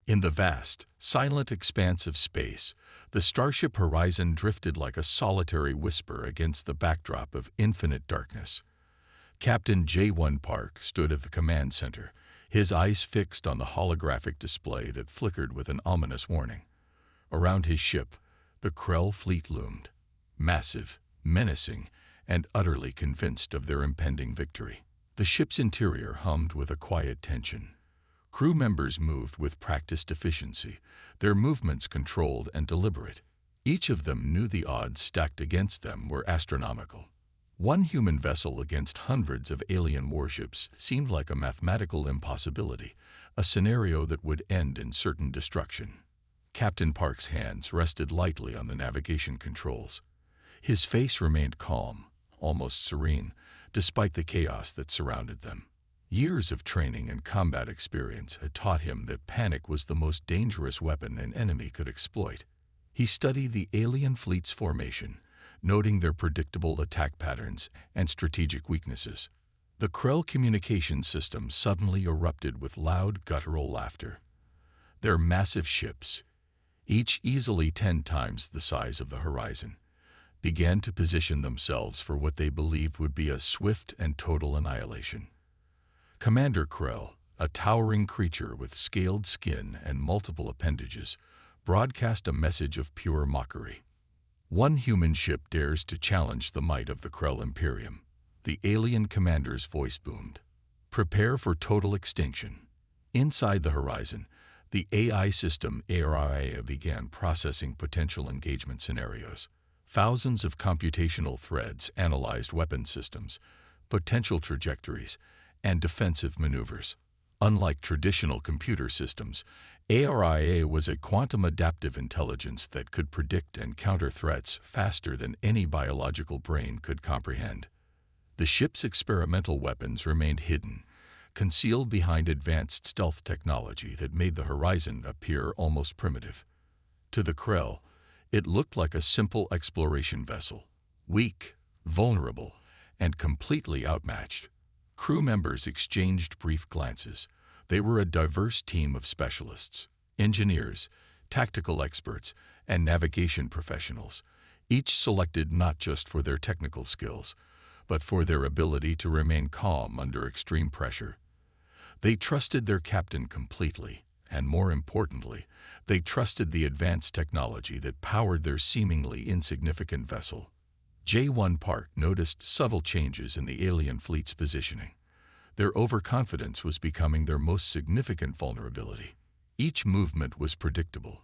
In the vast, silent expanse of space, the starship horizon drifted like a solitary whisper against the backdrop of infinite darkness. Captain J1 Park stood at the command center, his eyes fixed on the holographic display that flickered with an ominous warning. Around his ship, the Krell fleet loomed, massive, menacing, and utterly convinced of their impending victory. The ship's interior hummed with a quiet tension. Crew members moved with practiced efficiency, their movements controlled and deliberate. Each of them knew the odds stacked against them were astronomical. One human vessel against hundreds of alien warships seemed like a mathematical impossibility, a scenario that would end in certain destruction. Captain Park's hands rested lightly on the navigation controls. His face remained calm, almost serene, despite the chaos that surrounded them. Years of training and combat experience had taught him that panic was the most dangerous weapon an enemy could exploit. He studied the alien fleet's formation, noting their predictable attack patterns and strategic weaknesses. The Krell communication system suddenly erupted with loud, guttural laughter. Their massive ships, each easily 10 times the size of the horizon, began to position themselves for what they believed would be a swift and total annihilation. Commander Krell, a towering creature with scaled skin and multiple appendages, broadcast a message of pure mockery. One human ship dares to challenge the might of the Krell Imperium. The alien commander's voice boomed. Prepare for total extinction. Inside the horizon, the AI system ARIA began processing potential engagement scenarios. Thousands of computational threads analyzed weapon systems, potential trajectories, and defensive maneuvers. Unlike traditional computer systems, ARIA was a quantum adaptive intelligence that could predict and counter threats faster than any biological brain could comprehend. The ship's experimental weapons remained hidden, concealed behind advanced stealth technology that made the horizon appear almost primitive. To the Krell, it looked like a simple exploration vessel, weak, vulnerable, and completely outmatched. Crew members exchanged brief glances. They were a diverse team of specialists, engineers, tactical experts, and navigation professionals, each selected not just for their technical skills, but for their ability to remain calm under extreme pressure. They trusted their captain completely, and more importantly, they trusted the advanced technology that powered their seemingly insignificant vessel. J1 Park noticed subtle changes in the alien fleet's positioning. Their overconfidence was becoming their most significant vulnerability. Each movement was predictable,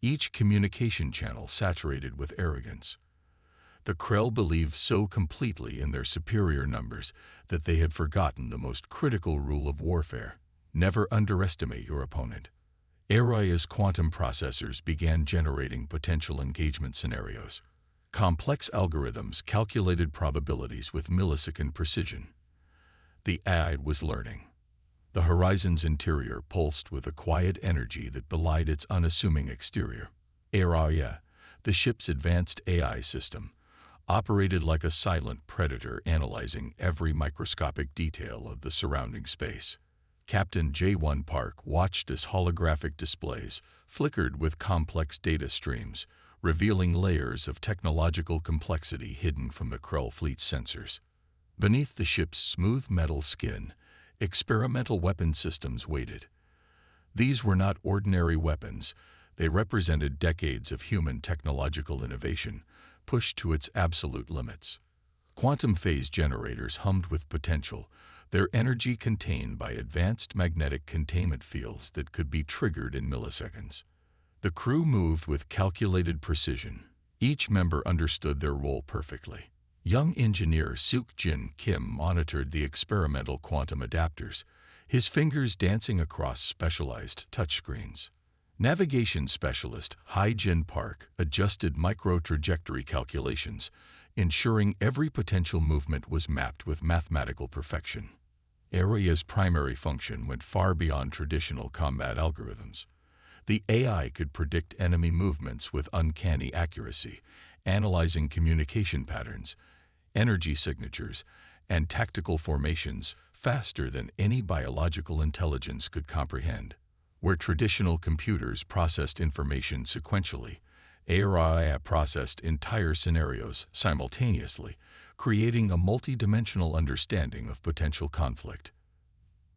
each communication channel saturated with arrogance. The Krell believed so completely in their superior numbers that they had forgotten the most critical rule of warfare: never underestimate your opponent. ARIA's quantum processors began generating potential engagement scenarios. Complex algorithms calculated probabilities with millisecond precision. The AI was learning. The horizon's interior pulsed with a quiet energy that belied its unassuming exterior. ARIA, the ship's advanced AI system, operated like a silent predator analyzing every microscopic detail of the surrounding space. Captain J1 Park watched as holographic displays flickered with complex data streams, revealing layers of technological complexity hidden from the Krell fleet's sensors. Beneath the ship's smooth metal skin, experimental weapon systems waited. These were not ordinary weapons. They represented decades of human technological innovation, pushed to its absolute limits. Quantum phase generators hummed with potential, their energy contained by advanced magnetic containment fields that could be triggered in milliseconds. The crew moved with calculated precision. Each member understood their role perfectly. Young engineer Suk-Jin Kim monitored the experimental quantum adapters, his fingers dancing across specialized touchscreens. Navigation specialist Hai-Jin Park adjusted micro-trajectory calculations, ensuring every potential movement was mapped with mathematical perfection. ARIA's primary function went far beyond traditional combat algorithms. The AI could predict enemy movements with uncanny accuracy, analyzing communication patterns, energy signatures, and tactical formations faster than any biological intelligence could comprehend. Where traditional computers processed information sequentially, AI processed entire scenarios simultaneously, creating a multi-dimensional understanding of potential conflict.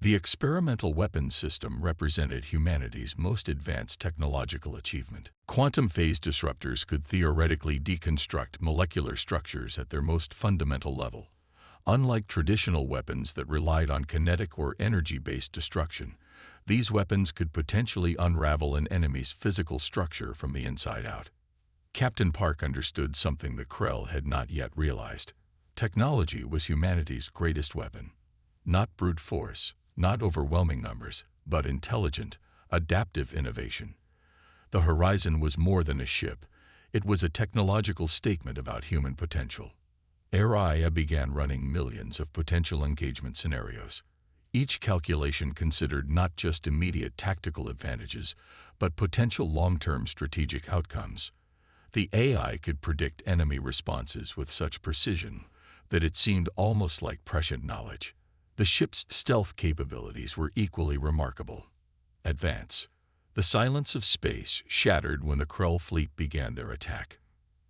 The experimental weapons system represented humanity's most advanced technological achievement. Quantum phase disruptors could theoretically deconstruct molecular structures at their most fundamental level. Unlike traditional weapons that relied on kinetic or energy-based destruction, these weapons could potentially unravel an enemy's physical structure from the inside out. Captain Park understood something the Krell had not yet realized. Technology was humanity's greatest weapon. Not brute force, not overwhelming numbers, but intelligent, adaptive innovation. The Horizon was more than a ship. It was a technological statement about human potential. AI began running millions of potential engagement scenarios. Each calculation considered not just immediate tactical advantages, but potential long-term strategic outcomes. The AI could predict enemy responses with such precision that it seemed almost like prescient knowledge. The ship's stealth capabilities were equally remarkable. Advance. The silence of space shattered when the Krell fleet began their attack.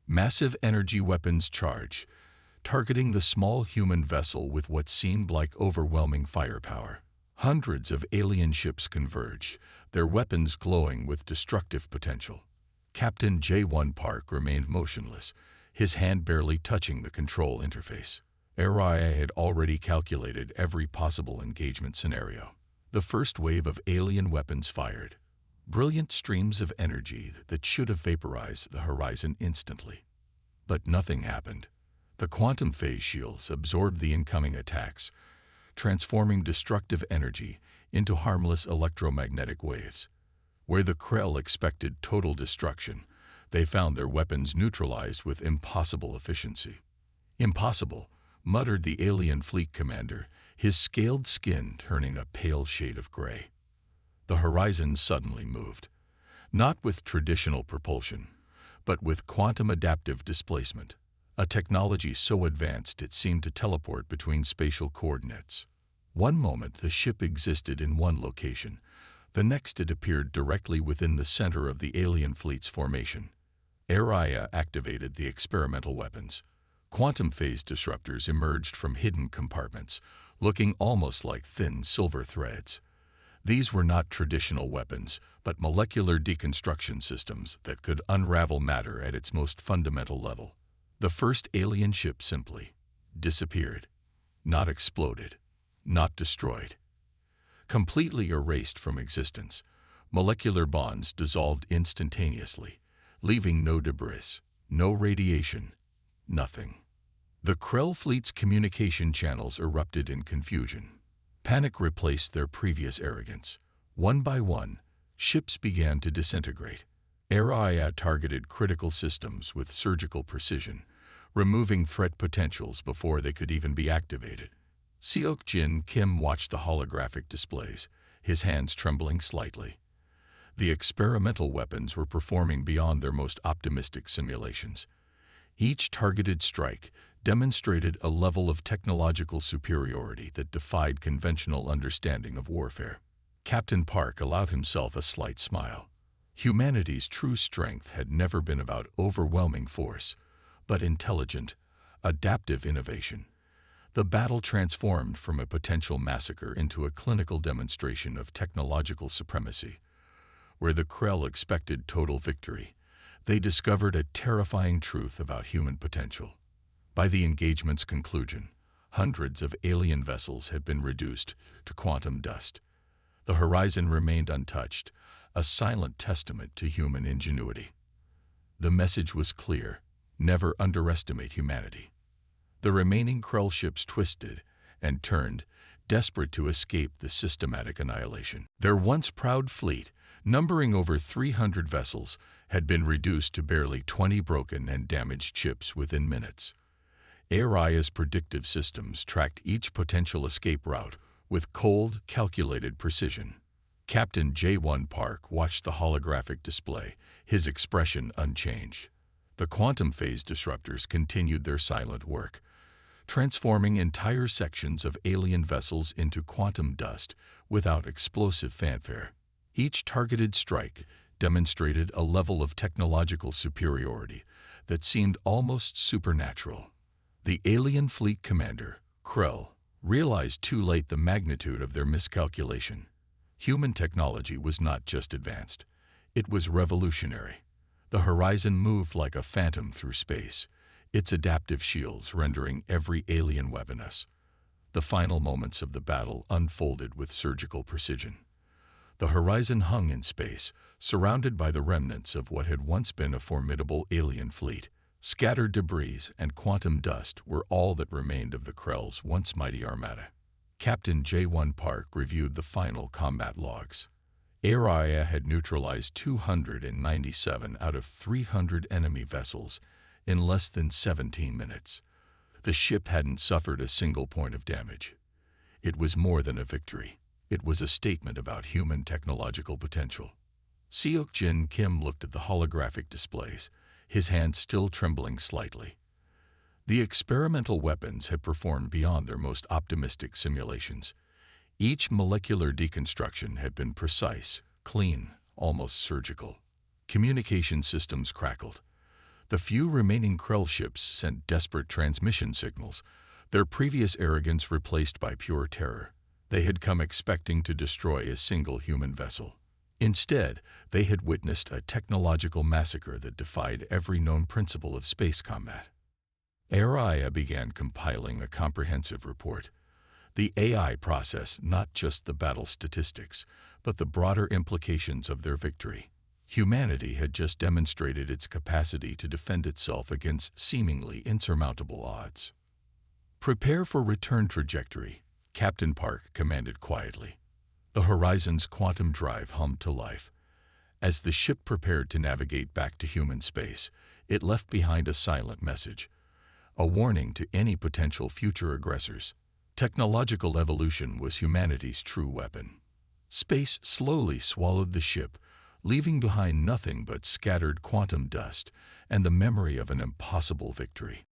Massive energy weapons charged, targeting the small human vessel with what seemed like overwhelming firepower. Hundreds of alien ships converged, their weapons glowing with destructive potential. Captain J1 Park remained motionless, his hand barely touching the control interface. AI had already calculated every possible engagement scenario. The first wave of alien weapons fired, brilliant streams of energy that should have vaporized the Horizon instantly. But nothing happened. The quantum phase shields absorbed the incoming attacks, transforming destructive energy into harmless electromagnetic waves. Where the Krell expected total destruction, they found their weapons neutralized with impossible efficiency. Impossible, muttered the alien fleet commander, his scaled skin turning a pale shade of gray. The Horizon suddenly moved, not with traditional propulsion, but with quantum adaptive displacement, a technology so advanced it seemed to teleport between spatial coordinates. One moment the ship existed in one location, the next it appeared directly within the center of the alien fleet's formation. AI activated the experimental weapons. Quantum phase disruptors emerged from hidden compartments, looking almost like thin silver threads. These were not traditional weapons, but molecular deconstruction systems that could unravel matter at its most fundamental level. The first alien ship simply disappeared, not exploded, not destroyed. Completely erased from existence, molecular bonds dissolved instantaneously, leaving no debris, no radiation, nothing. The Krell fleet's communication channels erupted in confusion. Panic replaced their previous arrogance. One by one, ships began to disintegrate. AI targeted critical systems with surgical precision, removing threat potentials before they could even be activated. Seok Jin Kim watched the holographic displays, his hands trembling slightly. The experimental weapons were performing beyond their most optimistic simulations. Each targeted strike demonstrated a level of technological superiority that defied conventional understanding of warfare. Captain Park allowed himself a slight smile. Humanity's true strength had never been about overwhelming force, but intelligent, adaptive innovation. The battle transformed from a potential massacre into a clinical demonstration of technological supremacy. Where the Krell expected total victory, they discovered a terrifying truth about human potential. By the engagement's conclusion, hundreds of alien vessels had been reduced to quantum dust. The Horizon remained untouched, a silent testament to human ingenuity. The message was clear: never underestimate humanity. The remaining Krell ships twisted and turned, desperate to escape the systematic annihilation. Their once proud fleet, numbering over 300 vessels, had been reduced to barely 20 broken and damaged ships within minutes. AI's predictive systems tracked each potential escape route with cold, calculated precision. Captain J1 Park watched the holographic display, his expression unchanged. The quantum phase disruptors continued their silent work, transforming entire sections of alien vessels into quantum dust without explosive fanfare. Each targeted strike demonstrated a level of technological superiority that seemed almost supernatural. The alien fleet commander, Krell, realized too late the magnitude of their miscalculation. Human technology was not just advanced, it was revolutionary. The Horizon moved like a phantom through space, its adaptive shields rendering every alien weaponless. The final moments of the battle unfolded with surgical precision. The Horizon hung in space, surrounded by the remnants of what had once been a formidable alien fleet. Scattered debris and quantum dust were all that remained of the Krell's once mighty armada. Captain J1 Park reviewed the final combat logs. Araya had neutralized 297 out of 300 enemy vessels in less than 17 minutes. The ship hadn't suffered a single point of damage. It was more than a victory. It was a statement about human technological potential. Seok Jin Kim looked at the holographic displays, his hand still trembling slightly. The experimental weapons had performed beyond their most optimistic simulations. Each molecular deconstruction had been precise, clean, almost surgical. Communication systems crackled. The few remaining Krell ships sent desperate transmission signals, their previous arrogance replaced by pure terror. They had come expecting to destroy a single human vessel. Instead, they had witnessed a technological massacre that defied every known principle of space combat. Araya began compiling a comprehensive report. The AI processed not just the battle statistics, but the broader implications of their victory. Humanity had just demonstrated its capacity to defend itself against seemingly insurmountable odds. "Prepare for return trajectory," Captain Park commanded quietly. The Horizon's quantum drive hummed to life. As the ship prepared to navigate back to human space, it left behind a silent message, a warning to any potential future aggressors. Technological evolution was humanity's true weapon. Space slowly swallowed the ship, leaving behind nothing but scattered quantum dust and the memory of an impossible victory.